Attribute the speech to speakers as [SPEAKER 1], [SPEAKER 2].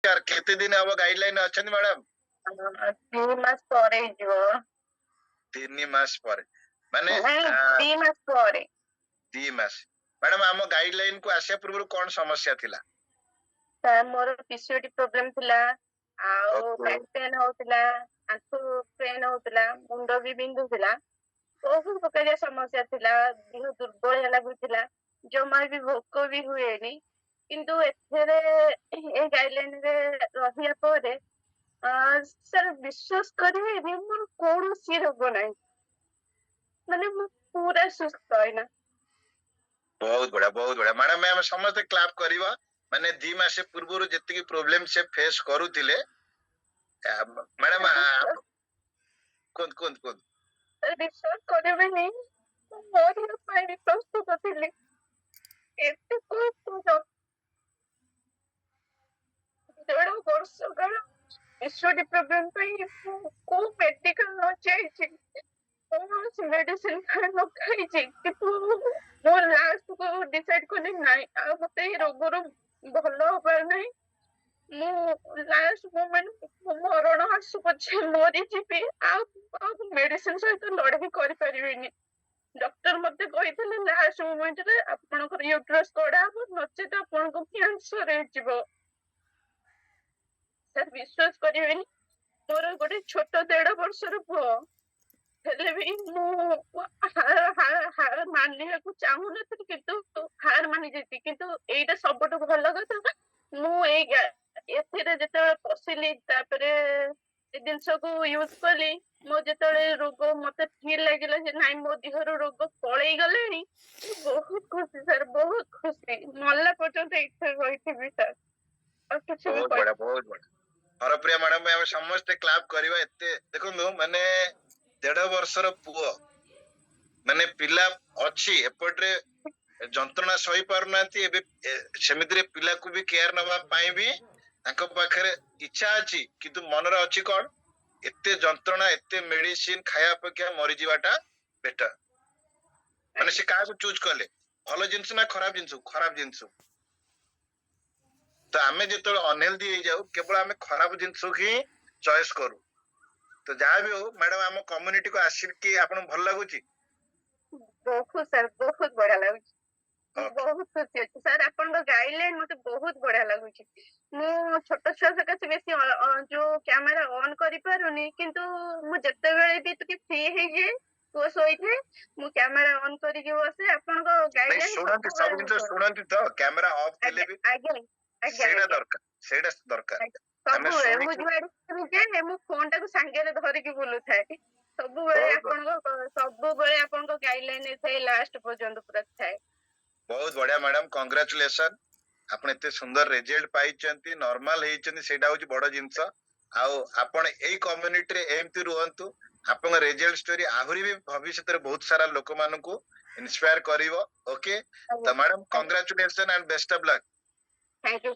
[SPEAKER 1] यार केते दिन अब गाइडलाइन अछन मैडम
[SPEAKER 2] 2 मास ପରେ ହେଇଯିବ
[SPEAKER 1] 3 मास पर माने
[SPEAKER 2] ନାଇଁ 2 ମାସ ପରେ
[SPEAKER 1] 2 मास मैडम हम गाइडलाइन को आसे पूर्व कौन समस्या थिला
[SPEAKER 2] ମୋର PCOD ପ୍ରୋବ୍ଲେମ ଥିଲା ଆଉ
[SPEAKER 1] ओके
[SPEAKER 2] ବ୍ୟାକ୍ ପେନ୍ ହଉଥିଲା ଆଣ୍ଠୁ ପେନ୍ ହଉଥିଲା ମୁଣ୍ଡ ବି ବିନ୍ଧୁଥିଲା ବହୁତ ପ୍ରକାରିଆ ସମସ୍ୟା ଥିଲା ଦେହ ଦୁର୍ବଳ ଲାଗୁଥିଲା ଜମା ବି ଭୋକ ବି ହୁଏନି କିନ୍ତୁ ଏଥିରେ ଏ ଗାଇଡଲାଇନ ରେ ରହିବା ପରେ ସାର୍ ବିଶ୍ୱାସ କରିବେନି ମୋର କୌଣସି ରୋଗ ନାହିଁ ମାନେ ମୁଁ ପୁରା ସୁସ୍ଥ ଏଇନା
[SPEAKER 1] बहुत बढ़िया मैडम मैं समस्त क्लाप करबा माने 2 मास पूर्व जति प्रॉब्लम से फेस करूथिले मैडम कोन कोन कोन
[SPEAKER 2] ବିଶ୍ୱାସ କରିବେନି ମୁଁ ମରିବା ପାଇଁ ବି ପ୍ରସ୍ତୁତ ଥିଲି ଏତେ କଷ୍ଟ ଦେଢ଼ ବର୍ଷ କାଳ PCOD ପ୍ରୋବ୍ଲେମ ପାଇଁ ମୁଁ କୋଉ ମେଡିକାଲ ନ ଯାଇଛି କୌଣସି ମେଡିସିନ ନ ଖାଇଛି କିନ୍ତୁ ମୁଁ ଲାଷ୍ଟକୁ ଡିସାଇଡ୍ କଲି ନାଇଁ ଆଉ ମତେ ଏଇ ରୋଗରୁ ଭଲ ହବାର ନାହିଁ ମୁଁ ଲାଷ୍ଟ ମୋମେଣ୍ଟ ମରଣ ଆସୁ ପଛେ ମରିଯିବି ଆଉ ମେଡିସିନ ସହିତ ଲଢେଇ କରିପାରିବିନି ଡକ୍ଟର ମତେ କହିଥିଲେ ଲାଷ୍ଟ ମୋମେଣ୍ଟରେ ଆପଣଙ୍କର ୟୁଟ୍ରସ୍ କଢା ହବ ନଚେତ ଆପଣଙ୍କୁ କ୍ୟାନ୍ସର ହେଇଯିବ ସାର୍ ବିଶ୍ୱାସ କରିବେନି ମୋର ଗୋଟେ ଛୋଟ 1.5 ବର୍ଷର ପୁଅ ହେଲେ ବି ମୁଁ ହାର ମାନିବାକୁ ଚାହୁଁନଥିଲି କିନ୍ତୁ ହାର ମାନିଯାଇଛି କିନ୍ତୁ ଏଇଟା ସବୁଠୁ ଭଲ କଥା ମୁଁ ଏଥିରେ ଯେତେବେଳେ ପଶିଲି ତାପରେ ଏ ଜିନିଷକୁ ୟୁଜ କଲି ମୋ ଯେତେବେଳେ ରୋଗ ମତେ ଫିଲ୍ ଲାଗିଲା ଯେ ନାଇଁ ମୋ ଦେହରୁ ରୋଗ ପଳେଇ ଗଲାଣି ମୁଁ ବହୁତ ଖୁସି ସାର୍ ବହୁତ ଖୁସି ମଲା ପର୍ଯ୍ୟନ୍ତ ଏଇଠି ରହିଥିବି ସାର୍ ଆଉ କିଛି ବି
[SPEAKER 1] बहुत बड़ा हरप्रिया मैडम हम समस्त क्लाप करबा एते देखो माने 1.5 वर्षर पुओ माने पिला अछि एपटरे ଯନ୍ତ୍ରଣା ସହି ପାରୁନାହାନ୍ତି ଏବେ ସେମିତିରେ ପିଲାକୁ ବି କେୟାର ନବା ପାଇଁ ବି ତାଙ୍କ ପାଖରେ ଇଚ୍ଛା ଅଛି କିନ୍ତୁ ମନରେ ଅଛି କଣ ଏତେ ଯନ୍ତ୍ରଣା ଏତେ ମେଡିସିନ ଖାଇବା ଅପେକ୍ଷା ମରିଯିବାଟା ବେଟର ମାନେ ସେ କାହାକୁ ଚୁଜ କଲେ ଭଲ ଜିନିଷ ନା ଖରାପ ଜିନିଷ ତ ଆମେ ଯେତେବେଳେ ଅନହେଲ୍ଦି ହେଇଯାଉ କେବଳ ଆମେ ଖରାପ ଜିନିଷକୁ ହିଁ ଚଏସ୍ କରୁ ତ ଯାହା ବି ହଉ ମ୍ୟାଡାମ ଆମ କମ୍ୟୁନିଟିକୁ ଆସିକି ଆପଣଙ୍କୁ ଭଲ ଲାଗୁଛି
[SPEAKER 2] ବହୁତ ସାର୍ ବହୁତ ବଢିଆ ଲାଗୁଛି ବହୁତ ଖୁସି ଅଛି ସାର୍ ଆପଣଙ୍କ ଗାଇଡଲାଇନ ମତେ ବହୁତ ବଢିଆ ଲାଗୁଛି ମୁଁ ଛୋଟ ଛୁଆ ସକାଶେ ବେଶୀ ଯୋଉ କ୍ୟାମେରା ଅନ୍ କରିପାରୁନି କିନ୍ତୁ ମୁଁ ଯେତେବେଳେ ବି ଟିକେ ଫ୍ରି ହେଇଯାଏ ପୁଅ ଶୋଇଥାଏ ମୁଁ କ୍ୟାମେରା ଅନ୍ କରିକି ବସେ ଆପଣଙ୍କ ଗାଇଡଲାଇନ
[SPEAKER 1] ଶୁଣନ୍ତି ସବୁ ଜିନିଷ ଶୁଣନ୍ତି ତ କ୍ୟାମେରା ଅଫ୍ ଥିଲେ ବି
[SPEAKER 2] ଆଜ୍ଞା
[SPEAKER 1] ସେଇଟା ଦରକାର
[SPEAKER 2] ସବୁବେଳେ ମୁଁ ଯୁଆଡେ ଯାଏ ମୁଁ ଫୋନ ଟାକୁ ସାଙ୍ଗରେ ଧରିକି ବୁଲୁଥାଏ ସବୁବେଳେ ଆପଣଙ୍କ ଗାଇଡଲାଇନ ଥାଏ ଲାଷ୍ଟ ପର୍ଯ୍ୟନ୍ତ ପୁରା ଥାଏ
[SPEAKER 1] बहुत बढ़िया मैडम कांग्रेचुलेशन आपण एते सुंदर रिजल्ट पाइचंती नॉर्मल हेचंती सेटा होची बड़ जिंस आउ आपण एई कम्युनिटी रे एमती रुहंतु आपण रिजल्ट स्टोरी आहुरी भी भविष्य रे बहुत सारा लोक मानकू इंस्पायर करिवो ओके तो madam congratulation and best of luck
[SPEAKER 2] thank you